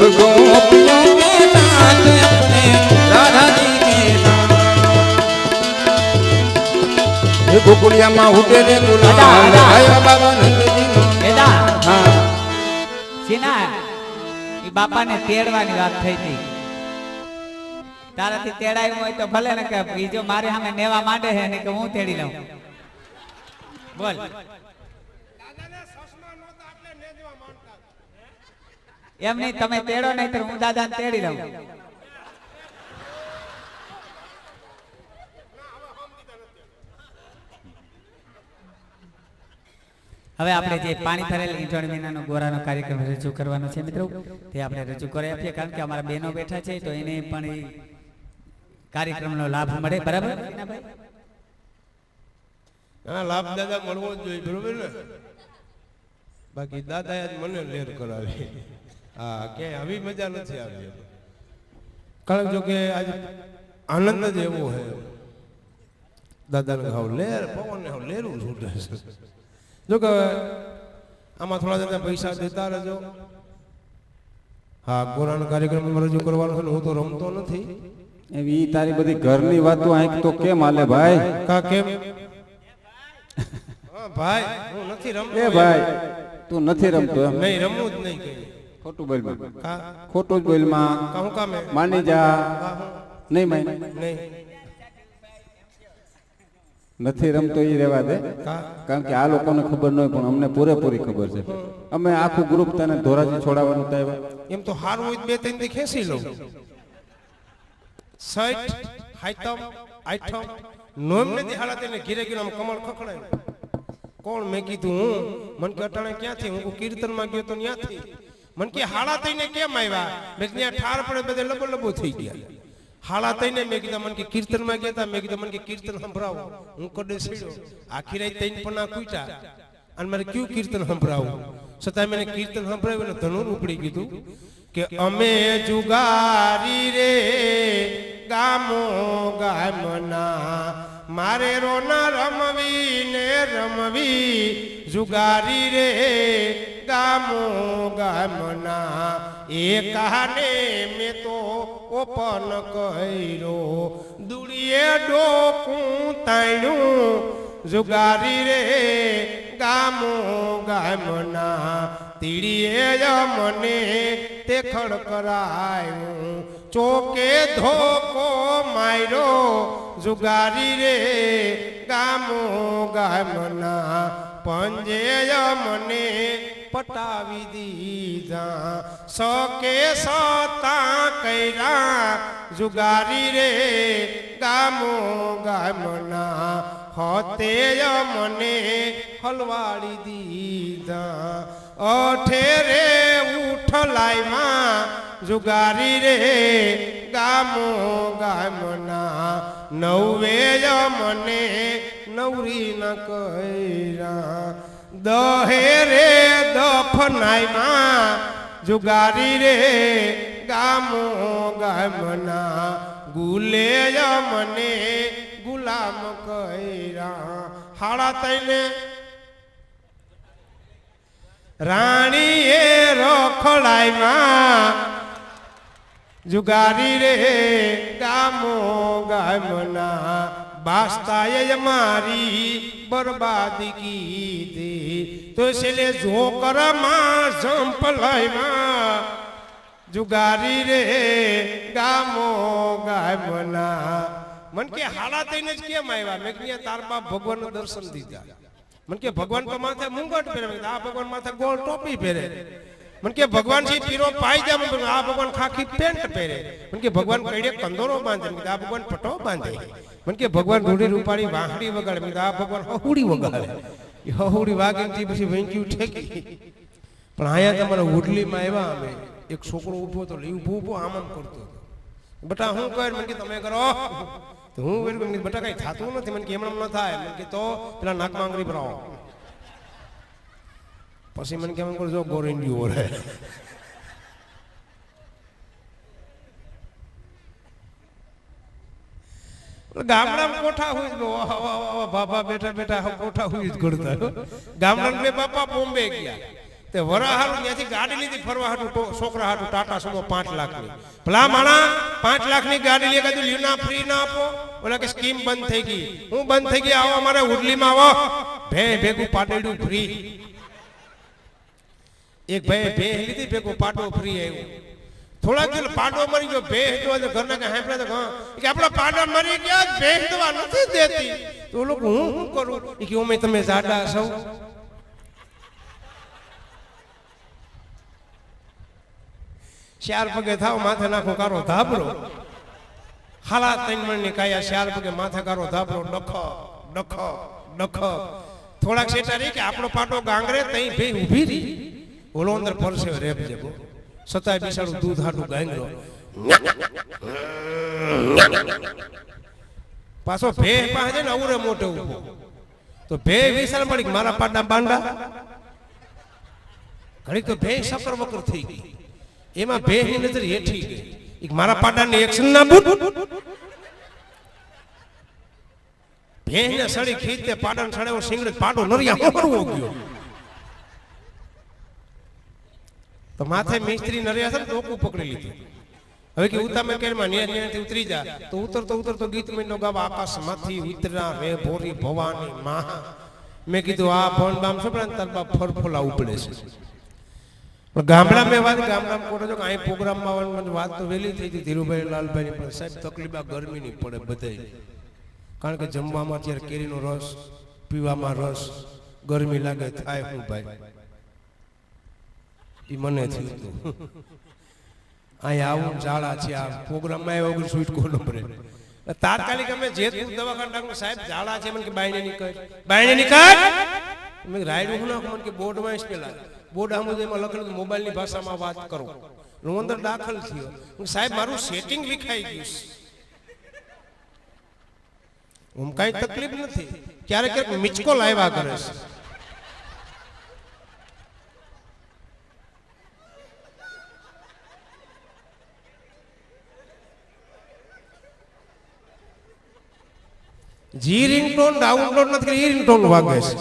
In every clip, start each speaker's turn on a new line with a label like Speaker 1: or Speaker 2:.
Speaker 1: सब गोपियों के साथ अपने राधा जी के साथ गोकुलिया माँ उठे रे गुलाल आया बाबा नंद जी
Speaker 2: એદા
Speaker 1: हाँ
Speaker 2: સીના ઈ બાપાને તેડવાની વાત થઈ હતી તારાથી તેડાયું હોય તો ભલે ને કે બીજો મારે સામે નેવા માંડે છે ને કે હું તેડી લઉં બોલ એમ નહીં તમે તેડો નહીં તો હું દાદાને તેડી લઉં હવે આપણે જે પાણી ભરેલ ઈંટણ વિનાનો ગોરાનો કાર્યક્રમ રજૂ કરવાનો છે મિત્રો તે આપણે રજૂ કરી આપીએ કારણ કે અમારા બહેનો બેઠા છે તો એને પણ એ કાર્યક્રમનો લાભ મળે બરાબર
Speaker 3: હા લાભ દાદા મળવો જ જોઈએ બરોબર ને બાકી દાદાએ જ મને લેર કરાવી હા કે આવી મજા નથી આવી કારણ જો કે આજે આનંદ જ એવો છે દાદાને હાવ લેર પવન હાવ લેરું છૂટે છે જો કે આમાં થોડા દાદા પૈસા દેતા રહેજો હા ગોરાનો કાર્યક્રમ રજૂ કરવાનો છે હું તો રમતો નથી
Speaker 1: એવી તારી બધી ઘરની વાતો આંખ તો કેમ હાલે ભાઈ
Speaker 3: કા કેમ હા ભાઈ હું નથી રમતો
Speaker 1: એ ભાઈ તું નથી રમતો એમ
Speaker 3: નહીં રમવું જ નહીં કઈ
Speaker 1: ખોટું બોલ
Speaker 3: કા
Speaker 1: ખોટું જ બોલ માં
Speaker 3: કહું કામે
Speaker 1: માની જા નહીં માન
Speaker 3: નહીં
Speaker 1: નથી રમતો એ રહેવા દે કારણ કે આ લોકોને ખબર ન હોય પણ અમને પૂરેપૂરી ખબર છે અમે આખું ગ્રુપ તને ધોરાજી છોડાવવાનું થાય
Speaker 3: એમ તો હારું હોય બે ત્રણ થી ખેંચી લઉં સૈટ હાઈતમ આઈઠમ નોમ નથી હાલત એને ઘીરે ઘીરે કમળ ખખડાય કોણ મેં કીધું હું મન કે અટાણે ક્યાંથી હું કીર્તન માં ગયો તો ત્યાંથી મન કે હાડા થઈને કેમ આવ્યા મેં ત્યાં ઠાર પડે બધે લબો લબો થઈ ગયા હાડા થઈને મેં કીધા મન કે કીર્તન માં ગયા હતા મેં કીધું મન કે કીર્તન સંભળાવો હું કડે સીડ્યો આખી રાત તૈન પના કૂટ્યા અને મારે કયું કીર્તન સંભળાવું છતાં મેં કીર્તન સંભળાવ્યું ને ધનુર ઉપડી કીધું કે અમે જુગારી રે ગામો ગામના મારે રોના રમવી ને રમવી જુગારી રે ગામો ગામના એ કહાને મેં તો ઓપન કર્યો દુડીએ ડોકું તાણ્યું જુગારી રે ગામો ગામના તીડીએ મને તે ખડકરાયું ચોકે ધોકો માર્યો જુગારી રે ગામો ગામના પંજે મને પટાવી દીધા સકે સતા કર્યા જુગારી રે ગામો ગામના હતે મને હલવાડી દીધા અઠે રે ઉઠ લાયમાં જુગારી રે ગામો ગામના નવે મને નવરી ન કર્યા દહે રે દફનાયમાં જુગારી રે ગામો ગામના ગુલે મને ગુલામ કર્યા હાડા તઈને રાણીએ રખડાયમાં જુગારી રે ગામો ગામના બાસ્તાએ મારી બરબાદી કીધી તો છેલ્લે જોકરમાં ઝંપલાયમાં જુગારી રે ગામો ગામના મન કે હાડા થઈને જ કેમ આવ્યા મેં કે તાર બાપ ભગવાનનું દર્શન દીધા મન કે ભગવાન તો માથે મુંગટ પહેરે આ ભગવાન માથે ગોળ ટોપી પહેરે મન કે ભગવાન થી પીરો પાયજામો આ ભગવાન ખાખી પેન્ટ પહેરે મન કે ભગવાન કઈડે કંદોરો બાંધે આ ભગવાન પટો બાંધે મન કે ભગવાન ઢોળી રૂપાળી વાહડી વગાડે આ ભગવાન હહુડી વગાડે એ હહુડી વાગીથી પછી વેંચી ઠેકી પણ આયા તમારા ઉડલીમાં આવ્યા અમે એક છોકરો ઊભો તો ઊભો ઊભો આમ આમ કરતો બટા હું કહે મન કે તમે કરો તો હું વેર બટા કઈ થાતું નથી મન કે એમણે ન થાય મન કે તો પેલા નાકમાં આંગળી ભરાવો પછી મને કેમ કરો જો ગોરેન્ડી ઓરે ગામડામાં કોઠા હોય બાપા બેઠા બેઠા કોઠા હોય જ કરતા ગામડામાં બે બાપા બોમ્બે ગયા તે વરા હારું ત્યાંથી ગાડી લીધી ફરવા હાટું છોકરા હાટું ટાટા સુમો 5 લાખની. ભલા માણા 5 લાખની ગાડી લઈ કીધું લીના ફ્રી ના આપો. ઓલા કે સ્કીમ બંધ થઈ ગઈ. હું બંધ થઈ ગઈ આવો અમારે ઉડલીમાં આવો. ભેગું પાડેડું ફ્રી. એક ભાઈ ભે લીધી ભેગું પાડો ફ્રી આવ્યું. થોડા દિવસ પાડો મરી ગયો ભે હેડવા તો ઘરના કે સાંભળ્યા તો કે આપણા પાડા મરી ગયા ભે હેડવા નથી દેતી. તો લોકો હું શું કરું કે અમે તમે જાડા છો. ચાર પગે થાવ માથે નાખો કારો ધાબરો. હાલા 3 મણની કાયા 4 પગે માથે કારો ધાબરો ડખો ડખો ડખો. થોડાક સેટા રહી કે આપણો પાટો ગાંગરે તઈ ભે ઊભી રહી. ઓલો અંદર પરસે રેપ જેવો સતાય બિસાડું દૂધ હાટું ગાંગરો. પાછો ભે પાસે છે ને અવરે મોટે ઉભો. તો ભે વિશાળ મળી મારા પાડા બાંડા. ઘડીક તો ભે સકર વકર થઈ ગઈ. એમાં ભે ની નજર હેઠી ગઈ. મારા પાડાની એક્શન ના બૂટ ભે ને સડી ખીચતે પાડાને સડેવો સિંગડે પાડો નરિયા હોરવો ગયો. તો માથે મિસ્ત્રી નરિયા છે ને ટોકું પકડી લીધું. હવે કે ઉતામે કેરમાં ન્યાથી ઉતરી જા. તો ઉતરતો ગીત મહિનો ગાવા આકાશમાંથી ઉતરા રે ભોરી ભવાની માં. મેં કીધું આ ભણ બામ સપડા ને તાર બાપ ફરફોલા ઉપડે છે. પણ ગામડા મેં વાત ગામડામાં કોટો છો કે અહીં પ્રોગ્રામમાં આવવાની વાત તો વહેલી થઈ હતી ધીરુભાઈ લાલભાઈની. પણ સાહેબ તકલીફ આ ગરમીની પડે બધે. કારણ કે જમવામાં અત્યારે કેરીનો રસ, પીવામાં રસ, ગરમી લાગે થાય હું ભાઈ એ મને થયું હતું. અહીં આવું ઝાડા છે આ પ્રોગ્રામમાં આવ્યા વગર સ્વીટ કો નંબરે તાત્કાલિક અમે જેતપુર દવાખાના સાહેબ ઝાડા છે મને કે બાયને નીકળ મેં રાયડું હું નાખું મને કે બોર્ડમાં પેલા બોર્ડ આમ એમાં લખેલું મોબાઈલની ભાષામાં વાત કરો. હું અંદર દાખલ થયો સાહેબ મારું સેટિંગ વિખાઈ ગયું. હું કઈ તકલીફ નથી. ક્યારેક ક્યારેક મિચકો લાવ્યા કરે છે. જી રિંગટોન ડાઉનલોડ નથી કરી ઈ રિંગટોન વાગે છે.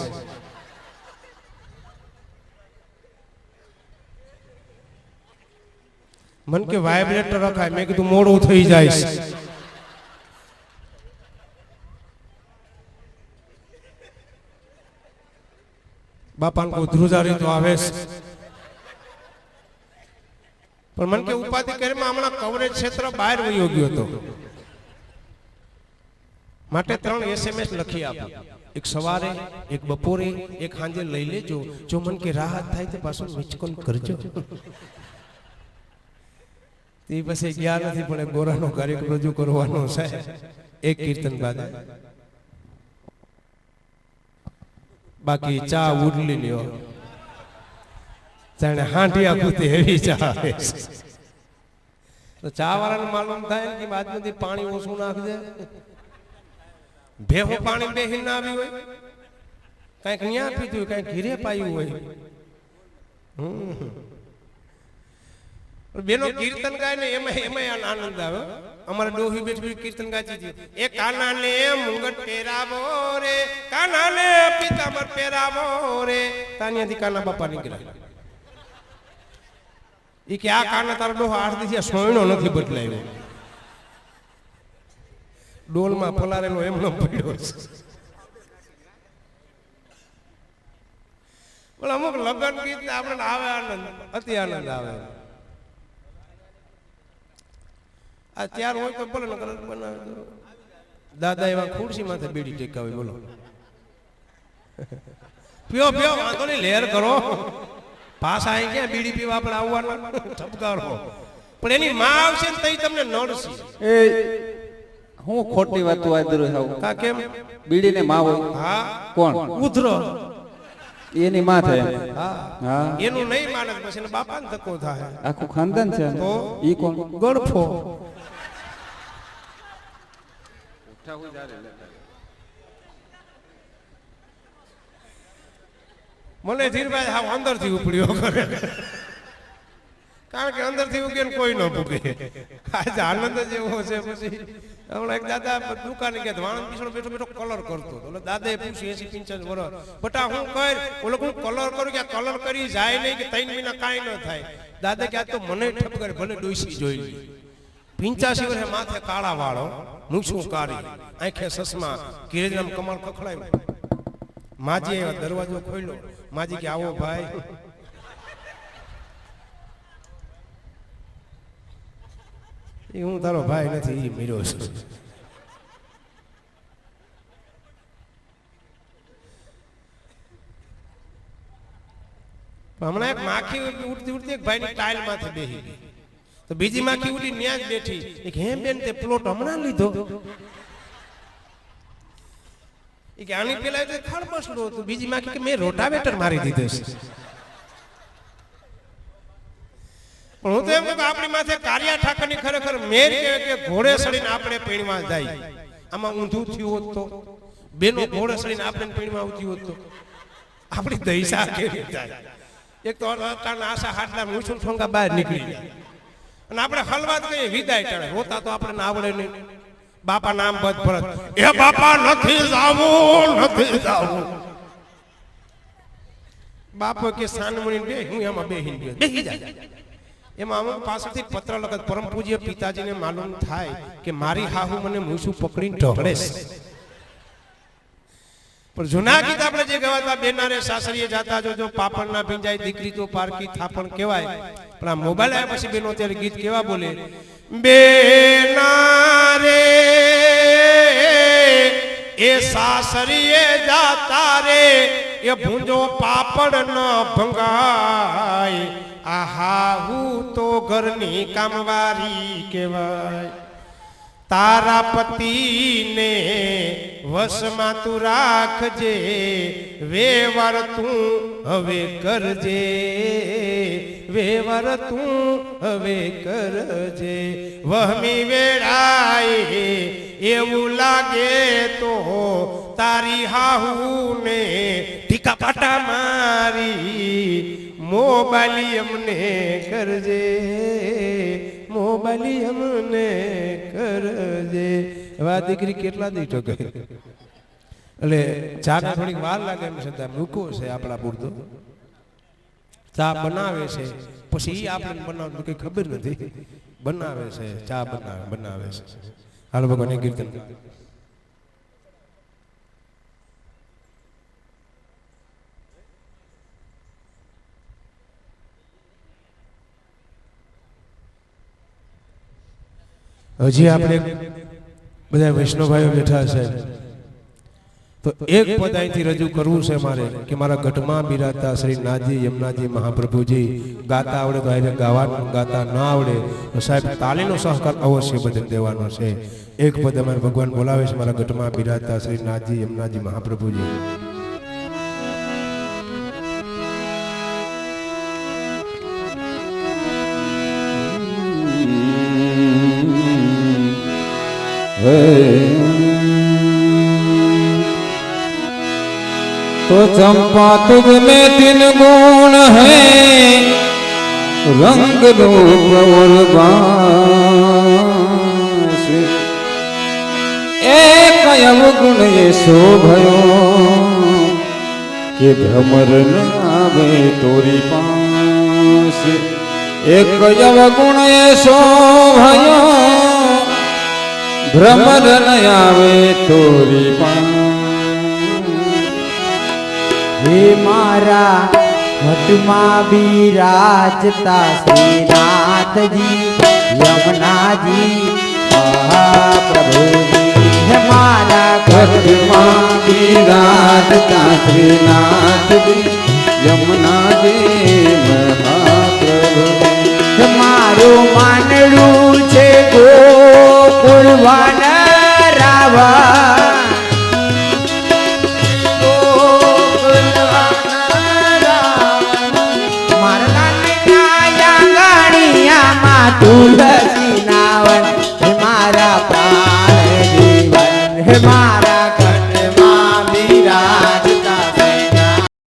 Speaker 3: મન કે વાઇબ્રેટર રખાય. મેં કીધું મોડું થઈ જાય છે. બાપાને કોઈ ધ્રુજારી તો આવે છે. પણ મન કે ઉપાધિ કરીને હમણાં કવરેજ ક્ષેત્ર બહાર વયો ગયો હતો. માટે 3 SMS લખી આપો. એક સવારે, એક બપોરે, એક સાંજે લઈ લેજો. જો મન કે રાહત થાય તો પાછું મિચકોલ કરજો. તે પછી ગયા નથી પણ ગોરાનો કાર્યક્રમ રજૂ કરવાનો છે. એક કીર્તન બાદ બાકી ચા ઉડલી લ્યો. જાણે હાંડિયા કૂતે એવી ચા આવે છે. તો ચા વાળાને માલુમ થાય કે બાજુથી પાણી ઓછું નાખજે. ભેહો પાણી બેહી ના આવી હોય કઈક ન્યા પીધું કઈક ઘીરે પાયું હોય. બેનો કીર્તન ગાય ને એમાં આનંદ આવે. અમારા ડોહી બેઠી કીર્તન ગાતી હતી. એ કાનાને મુંગટ પહેરાવો રે, કાનાને પીતાંબર પહેરાવો રે. તાન્યાથી કાના બાપા નીકળ્યા. એ કે આ કાના તારો ડોહો 8 દિવસ સોયણો નથી બદલાયો. ડોલમાં પલારેલો એમનો પડ્યો છે. પણ અમુક લગ્ન ગીત આપણે આવે આનંદ, અતિ આનંદ આવે. આ ત્યાર હોય તો ભલે નકર બનાવે. દાદા એવા ખુરશી માથે બીડી ટેકાવે. બોલો પીઓ વાંધો નહીં, લહેર કરો. પાછા અહીં ક્યાં બીડી પીવા આપણે આવવાના ઠપકારો. પણ એની માં આવશે ને તઈ તમને નડશે.
Speaker 1: એ હું ખોટી વાત તું આદર થાવ.
Speaker 3: કા કેમ?
Speaker 1: બીડી ને માં હોય.
Speaker 3: હા.
Speaker 1: કોણ?
Speaker 3: ઉધરો.
Speaker 1: એની માં થાય.
Speaker 3: હા.
Speaker 1: હા.
Speaker 3: એનું નહીં માને પછી એના બાપાને ધક્કો થાય.
Speaker 1: આખું ખાનદાન છે.
Speaker 3: તો
Speaker 1: ઈ કોણ?
Speaker 3: ગળફો. મને ધીરભાઈ હા અંદરથી ઉપડ્યો કરે. કારણ કે અંદરથી ઉગે ને કોઈ ન ભૂગે. આજે આનંદ જ એવો છે. પછી હમણાં એક દાદા દુકાને ગયા વાણંદ પીછળ બેઠો બેઠો કલર કરતો હતો. દાદાએ પૂછ્યું 80-85 વર્ષ, બટા હું કર ઓલો હું કલર કરું કે કલર કરી જાય નહીં કે 3 મહિના કાંઈ ન થાય. દાદા કે આ તો મને ઠપ કરે, ભલે ડોસી જોઈ લી. 85 વર્ષે માથે કાળા વાળો, મૂછું કાળી, આંખે સસમા, કિરેજનામ કમળ ખખડાયું. માજી દરવાજો ખોલ્યો. માજી કે આવો ભાઈ. એ હું તારો ભાઈ નથી, એ મીરો છું. હમણાં એક માખી ઉડતી ઉડતી એક ભાઈની ટાઇલ માંથી બેસી ગઈ. તો બીજી માખી ઉડી ન્યા જ બેઠી. એક હે બેન તે પ્લોટ હમણાં લીધો? એ કે આની પેલા તો ખડબસડો હતો. બીજી માખી કે મેં રોટાવેટર મારી દીધો છે. પણ હું તો એમ કહું કે આપણી માથે કારિયા ઠાકરની ખરેખર મેર કે ઘોડે સડીને આપણે પીણમાં જાય. આમાં ઊંધું થયું હોત તો, બેનો ઘોડે સડીને આપણે પીણમાં આવતી હોત તો આપણી દૈસા કેવી થાય. એક તો આશા હાટલા મૂછું ઠોંગા બહાર નીકળી જાય અને આપણે હલવાત કહીએ વિદાય ટાળે. રોતા તો આપણે આવડે નહીં. બાપા નામ બધ ભરત, એ બાપા નથી જાવું, નથી જાવું. બાપો કે સાનમણી બે હું એમાં બેહી જાય. એમાં અમુક પાસેથી પત્ર લખત, પરમ પૂજ્ય પિતાજીને માલુમ થાય કે મારી હાહુ મને મૂછું પકડીને ઢોળે છે. પણ જૂના ગીત આપણે જે ગવાતા, બેનારે સાસરીએ જાતા જો પાપણ ના ભીંજાય, દીકરી તો પારકી થાપણ કહેવાય. પણ આ મોબાઈલ આવ્યા પછી બેનો ત્યારે ગીત કેવા બોલે, બેનારે એ સાસરીએ જાતા રે, એ ભૂંજો પાપડ ન ભંગાય, આ હાહુ તો ઘરની કામવારી કહેવાય. તારા પતિને વશમાં તું રાખજે, વેવાર તું હવે કરજે, વેવાર તું હવે કરજે. વહમી વેળાએ એવું લાગે તો તારી હાહુને ટીકા પાટા મારી, મોબાઈલ અમને કરજે, મોબાઈલ અમને કરજે. હવે આ દીકરી કેટલા દી ઠકે એટલે ચા થોડીક વાર લાગે એમ છતાં મૂકો છે આપણા પૂરતો. ચા બનાવે છે પછી આપણે બનાવવાનું કઈ ખબર નથી. બનાવે છે ચા બનાવે છે. હાલ ભગવાન કીર્તન. હજી આપણે બધા વૈષ્ણવભાઈઓ બેઠા છે તો એક પદ અહીંથી રજૂ કરવું છે મારે કે મારા ગઢમાં બિરાજતા શ્રી નાથજી યમુનાજી મહાપ્રભુજી ગાતા આવડે તો આજે ગાવાનું, ગાતા ન આવડે તો સાહેબ તાલીનો સહકાર અવશ્ય બધે દેવાનો છે. એક પદ અમારે ભગવાન બોલાવે છે, મારા ગઢમાં બિરાજતા શ્રી નાથજી યમુનાજી મહાપ્રભુજી.
Speaker 1: तो चंपा तुझ में 3 गुण है, रंग रूप और बास, एक अवगुण ये शोभयो कि भ्रमर न आवे तोरी पास. एक अवगुण ये शोभयो भ्रमर न आवे तोरी पास.
Speaker 4: हे मारा घटમાં બિરાજતા શ્રીનાથજી યમુનાજી મહાપ્રભુજી. હે મારા
Speaker 1: ઘટમાં બિરાજતા શ્રીનાથજી યમુનાજી મહાપ્રભુજી.
Speaker 4: હે મારું માનડું છે ગોકુળ વન રાવા, તુલસી નાવન. હે મારા પ્રાણ જીવન, હે મારા